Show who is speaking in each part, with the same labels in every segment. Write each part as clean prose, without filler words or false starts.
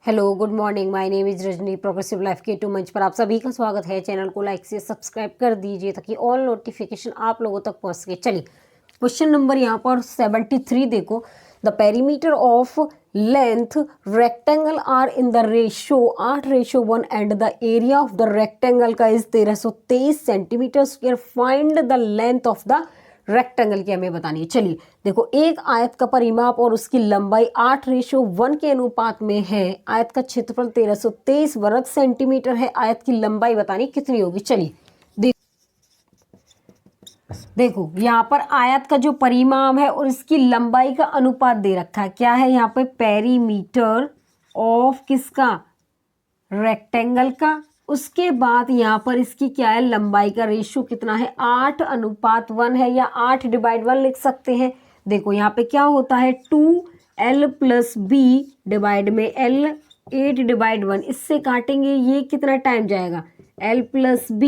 Speaker 1: Hello good morning, my name is Rajni. Progressive life के to मंच पर आप सभी का स्वागत है। चैनल को लाइक से सब्सक्राइब कर दीजिए ताकि ऑल नोटिफिकेशन आप लोगों तक पहुंच सके। चलिए क्वेश्चन नंबर यहाँ पर 73 देखो। The perimeter of length rectangle are in the ratio 8:1 and the area of the rectangle का is 1323 centimetre square. Find the length of the rectangle की हमें बतानी है। चलिए देखो, एक आयत का परिमाप और उसकी लंबाई 8:1 के अनुपात में है। आयत का क्षेत्रफल 1323 वर्ग सेंटीमीटर है। आयत की लंबाई बतानी कितनी होगी। चलिए देखो यहाँ पर आयत का जो परिमाप है और इसकी लंबाई का अनुपात दे रखा है। क्या है यहाँ पे? पेरीमीटर ऑफ किसका? रेक्टेंगल का। उसके बाद यहाँ पर इसकी क्या है? लंबाई का रेशियो कितना है? 8:1 है या 8/1 लिख सकते हैं। देखो यहाँ पे क्या होता है? 2l + b डिवाइड में l 8/1। इससे काटेंगे, ये कितना टाइम जाएगा? l + b,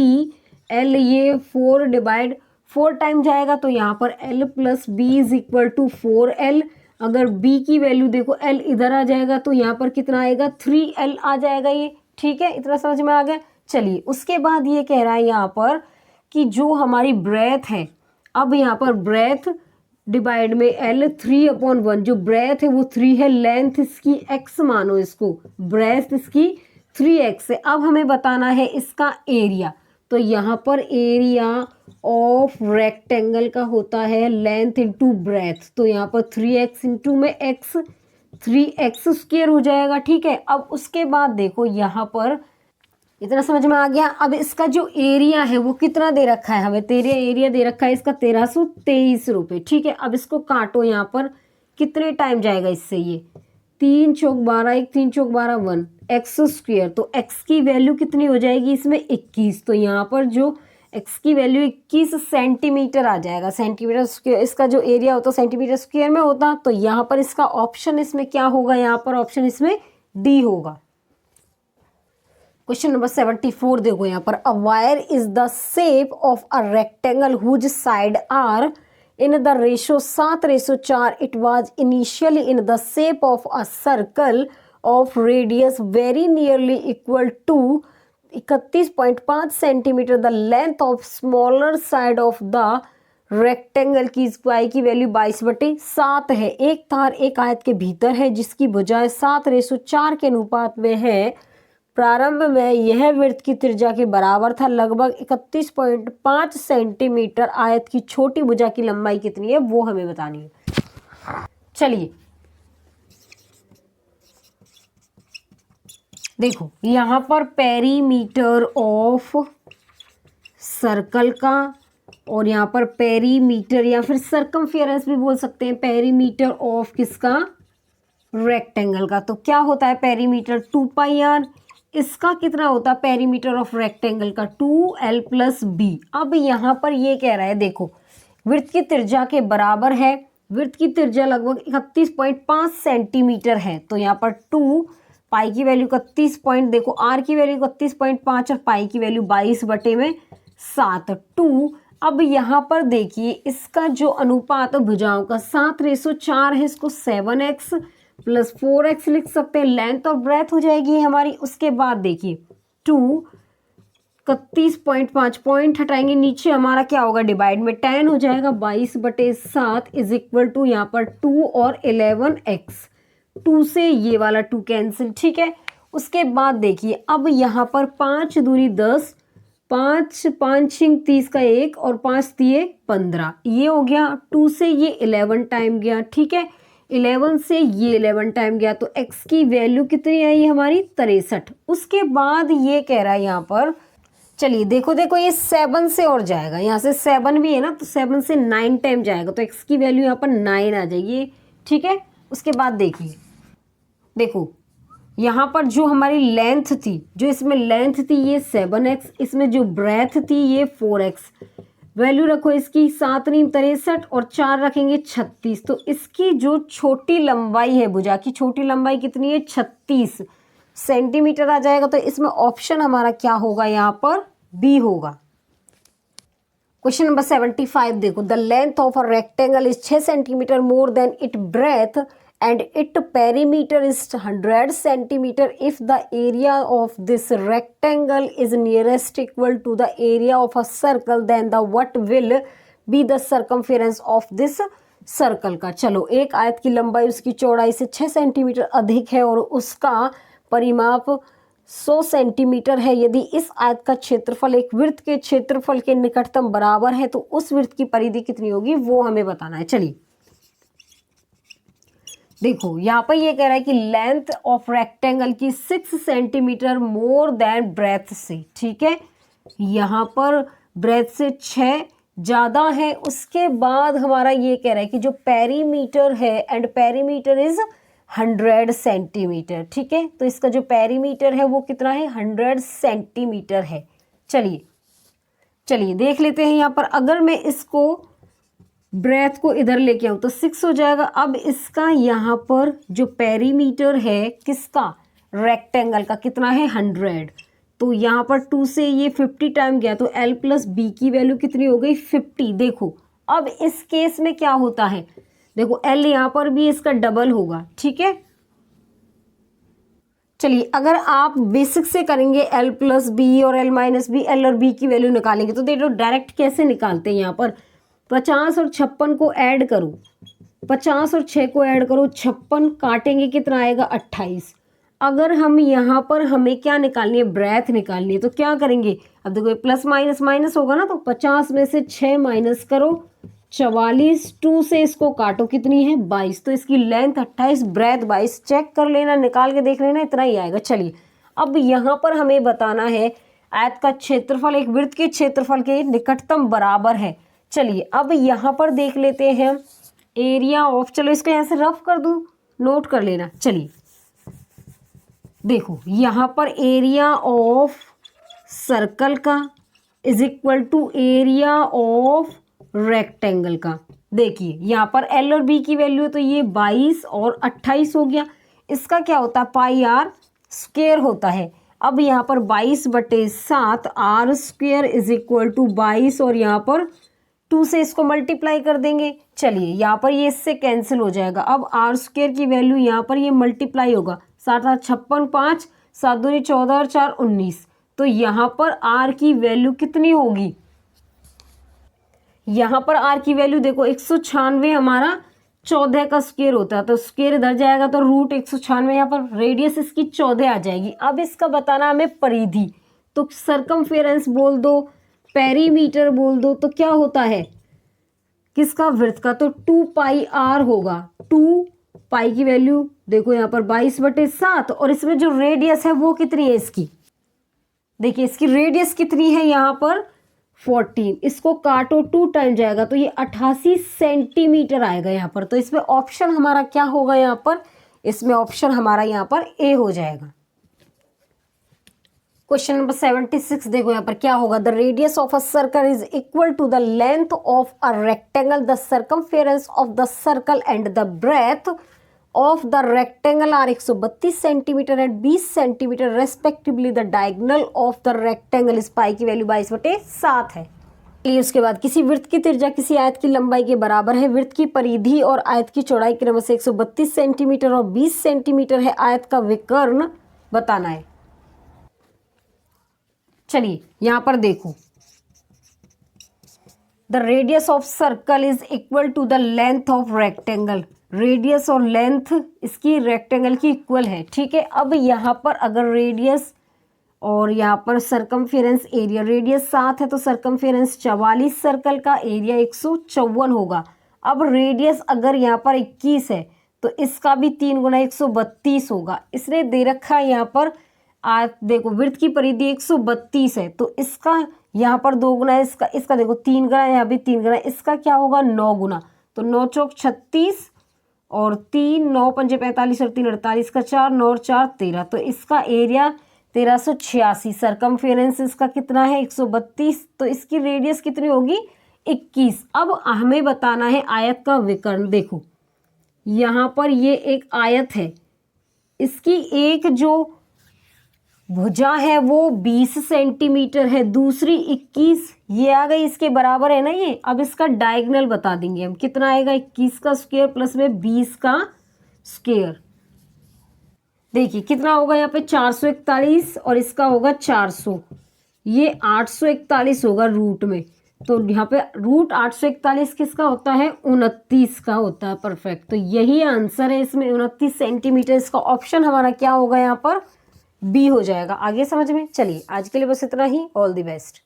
Speaker 1: l ये 4 टाइम जाएगा, तो यहाँ पर l + b = 4l। अगर b की वैल्यू देखो, l इधर आ जाएगा तो यहाँ पर कितना आएगा? 3l आ जाएगा। ये ठीक है, इतना समझ में आ गया। चलिए उसके बाद ये कह रहा है यहाँ पर कि जो हमारी ब्रेथ है, अब यहाँ पर ब्रेथ डिवाइड में l 3/1। जो ब्रेथ है वो 3 है, लेंथ इसकी x मानो, इसको ब्रेथ इसकी 3x है। अब हमें बताना है इसका एरिया। तो यहाँ पर एरिया ऑफ रेक्टेंगल का होता है लेंथ इंटू ब्रेथ। तो यहाँ पर 3x इंटू में x 3x² हो जाएगा। ठीक है, अब उसके बाद देखो यहाँ पर इतना समझ में आ गया। अब इसका जो एरिया है वो कितना दे रखा है हमें? तेरे एरिया दे रखा है इसका 1323 रुपये। ठीक है, अब इसको काटो। यहाँ पर कितने टाइम जाएगा इससे? ये 3 चौक 12, 1 3 चौक 12 1 x²। तो x की वैल्यू कितनी हो जाएगी इसमें? 21। तो यहाँ पर जो x की वैल्यू 21 सेंटीमीटर आ जाएगा। सेंटीमीटर स्क्वायर, इसका जो एरिया होता सेंटीमीटर स्क्वायर में होता। तो यहाँ पर इसका ऑप्शन इसमें क्या होगा? यहाँ पर ऑप्शन इसमें डी होगा। क्वेश्चन नंबर 74 देखो यहाँ पर। A wire is the shape of a rectangle whose side are in the ratio 7:4. It was initially in the shape of a circle of radius very nearly equal to 31.5 centimetre. The length of smaller side of the rectangle की y की value 22/7 है। एक तार एक आयत के भीतर है जिसकी भुजाएं 7:4 के अनुपात में है। प्रारंभ में यह वृत्त की त्रिज्या के बराबर था, लगभग 31.5 सेंटीमीटर। आयत की छोटी भुजा की लंबाई कितनी है वो हमें बतानी है। चलिए देखो यहाँ पर पेरीमीटर ऑफ सर्कल का, और यहाँ पर पेरीमीटर या फिर सर्कमफेरेंस भी बोल सकते हैं, पेरीमीटर ऑफ किसका? रेक्टेंगल का। तो क्या होता है पेरीमीटर? 2πr। इसका कितना होता है पेरीमीटर ऑफ रेक्टेंगल का? 2l + b। अब यहाँ पर ये कह रहा है, देखो वृत्त की त्रिज्या के बराबर है। वृत्त की त्रिज्या लगभग 31.5 सेंटीमीटर है। तो यहाँ पर 2 पाई की वैल्यू 31 पॉइंट, देखो r की वैल्यू 31.5 और पाई की वैल्यू 22/7 2। अब यहाँ पर देखिए इसका जो अनुपात भुजाओं का 7:4 है, इसको 7x + 4x लिख सकते हैं। लेंथ और ब्रेथ हो जाएगी हमारी। उसके बाद देखिए 2 31.5 पॉइंट हटाएंगे, नीचे हमारा क्या होगा? डिवाइड में 10 हो जाएगा। 22/7 = यहाँ पर 2 और 11x। 2 से ये वाला 2 कैंसिल। ठीक है, उसके बाद देखिए अब यहाँ पर 5 दूरी 10, 5 5 6 30 का 1 और 5 3 15, ये हो गया। 2 से ये 11 टाइम गया। ठीक है, 11 से ये 11 टाइम गया। तो x की वैल्यू कितनी आई हमारी? 63। उसके बाद ये कह रहा है यहाँ पर, चलिए देखो ये 7 से और जाएगा। यहाँ से 7 भी है ना, तो 7 से 9 टाइम जाएगा। तो x की वैल्यू यहाँ पर 9 आ जाएगी। ठीक है, उसके बाद देखिए देखो यहाँ पर जो हमारी लेंथ थी, जो इसमें लेंथ थी ये 7x, इसमें जो ब्रेथ थी ये 4x। वैल्यू रखो इसकी 7 × 63 और 4 रखेंगे 36। तो इसकी जो छोटी लंबाई है, भुजा की छोटी लंबाई कितनी है? 36 सेंटीमीटर आ जाएगा। तो इसमें ऑप्शन हमारा क्या होगा? यहाँ पर बी होगा। क्वेश्चन नंबर 75 देखो। The length of a rectangle is 6 centimetre more than it breadth and its perimeter is 100 centimeter if the area of this rectangle is nearest equal to the area of a circle, then the what will be the circumference of this circle का। चलो, एक आयत की लंबाई उसकी चौड़ाई से 6 centimetre अधिक है और उसका परिमाप 100 सेंटीमीटर है। यदि इस आयत का क्षेत्रफल एक वृत्त के क्षेत्रफल के निकटतम बराबर है तो उस वृत्त की परिधि कितनी होगी वो हमें बताना है। चलिए देखो, यहाँ पर ये कह रहा है कि लेंथ ऑफ रेक्टेंगल की 6 सेंटीमीटर मोर देन ब्रेथ से, ठीक है, यहाँ पर ब्रेथ से 6 ज़्यादा है। उसके बाद हमारा ये कह रहा है कि जो पेरीमीटर है एंड पेरीमीटर इज 100 सेंटीमीटर, ठीक है, तो इसका जो पेरीमीटर है वो कितना है, 100 सेंटीमीटर है। चलिए चलिए देख लेते हैं यहाँ पर, अगर मैं इसको ब्रेथ को इधर लेके आऊँ तो 6 हो जाएगा। अब इसका यहाँ पर जो पेरीमीटर है किसका, रेक्टेंगल का, कितना है, 100, तो यहाँ पर 2 से ये 50 टाइम गया तो L प्लस बी की वैल्यू कितनी हो गई, 50। देखो अब इस केस में क्या होता है, देखो L यहाँ पर भी इसका डबल होगा, ठीक है। चलिए अगर आप बेसिक से करेंगे L प्लस बी और L माइनस बी, L और B की वैल्यू निकालेंगे तो देखो डायरेक्ट कैसे निकालते हैं। यहाँ पर 50 और 56 को ऐड करो, 50 और 6 को ऐड करो, 56 काटेंगे कितना आएगा, 28। अगर हम यहाँ पर हमें क्या निकालनी है, ब्रेथ निकालनी है, तो क्या करेंगे, अब देखो प्लस माइनस माइनस होगा ना, तो 50 में से 6 माइनस करो, 44, 2 से इसको काटो, कितनी है, 22, तो इसकी लेंथ 28, ब्रेथ 22। चेक कर लेना, निकाल के देख लेना, इतना ही आएगा। चलिए अब यहाँ पर हमें बताना है आयत का क्षेत्रफल एक वृत्त के क्षेत्रफल के निकटतम बराबर है। चलिए अब यहाँ पर देख लेते हैं एरिया ऑफ, चलो इसको यहाँ से रफ कर दूँ, नोट कर लेना। चलिए देखो यहाँ पर एरिया ऑफ सर्कल का is equal to area of rectangle का। देखिए यहाँ पर L और B की वैल्यू है तो ये 22 और 28 हो गया। इसका क्या होता है, पाई आर स्क्वायर होता है। अब यहाँ पर 22/7 r square is equal to 22 और यहाँ पर 2 से इसको मल्टीप्लाई कर देंगे। चलिए यहाँ पर ये इससे कैंसिल हो जाएगा। अब आर स्क्वायर की वैल्यू यहाँ पर ये मल्टीप्लाई होगा, 7 7 56, 5 7 दूनी 14 और 4 19, तो यहाँ पर आर की वैल्यू कितनी होगी, यहाँ पर आर की वैल्यू देखो 196 हमारा 14 का स्क्वायर होता है, तो स्क्वायर इधर जाएगा तो रूट 196, यहाँ पर रेडियस इसकी 14 आ जाएगी। अब इसका बताना हमें परिधि, तो सरकमफेरेंस बोल दो, पेरीमीटर बोल दो, तो क्या होता है किसका, वृत्त का, तो 2 पाई आर होगा। 2 पाई की वैल्यू देखो यहाँ पर 22/7 और इसमें जो रेडियस है वो कितनी है इसकी, देखिए इसकी रेडियस कितनी है यहाँ पर 14, इसको काटो 2 टाइम जाएगा तो ये 88 सेंटीमीटर आएगा यहाँ पर। तो इसमें ऑप्शन हमारा क्या होगा, यहाँ पर इसमें ऑप्शन हमारा यहाँ पर ए हो जाएगा। क्वेश्चन नंबर 76 देखो यहाँ पर क्या होगा, the radius of a circle is equal to the length of a rectangle, the circumference of the circle and the breadth of the rectangle are 132 centimetre and 20 centimetre respectively. The diagonal of the rectangle is pi की value 22/7 है। चलिए उसके बाद किसी वृत्त की त्रिज्या किसी आयत की लंबाई के बराबर है, वृत्त की परिधि और आयत की चौड़ाई क्रम से 132 सेंटीमीटर और 20 सेंटीमीटर है, आयत का विकर्ण बताना है। चलिए यहाँ पर देखो, the radius of circle is equal to the length of rectangle, radius और लेंथ इसकी रेक्टेंगल की इक्वल है, ठीक है। अब यहाँ पर अगर रेडियस और यहाँ पर सरकमफेरेंस एरिया, रेडियस 7 है तो सरकमफेरेंस 44 सर्कल का, एरिया 154 होगा। अब रेडियस अगर यहाँ पर 21 है तो इसका भी 3 गुना 132 होगा। इसने दे रखा है यहाँ पर देखो वृत्त की परिधि 132 है तो इसका यहाँ पर 2 गुना, इसका देखो 3 गुना, यहाँ भी 3 गुना, इसका क्या होगा 9 गुना, तो 9 चौक 36 और 3 9 पंजे 45 और 3 48 का 4 9 और 4 13, तो इसका एरिया 1386। सरकमफेरेंस इसका कितना है 132, तो इसकी रेडियस कितनी होगी 21। अब हमें बताना है आयत का विकर्ण। देखो यहाँ पर ये एक आयत है, इसकी एक जो भुजा है वो 20 सेंटीमीटर है, दूसरी 21, ये आ गई इसके बराबर है ना ये। अब इसका डायगोनल बता देंगे हम, कितना आएगा 21 का स्क्वायर प्लस में 20 का स्क्वायर। देखिए कितना होगा यहाँ पे 441 और इसका होगा 400, ये 841 होगा रूट में। तो यहाँ पे रूट 841 किसका होता है, 29 का होता है। परफेक्ट, तो यही आंसर है इसमें 29 सेंटीमीटर। इसका ऑप्शन हमारा क्या होगा यहाँ पर, बी हो जाएगा। आगे समझ में। चलिए आज के लिए बस इतना ही। All the best.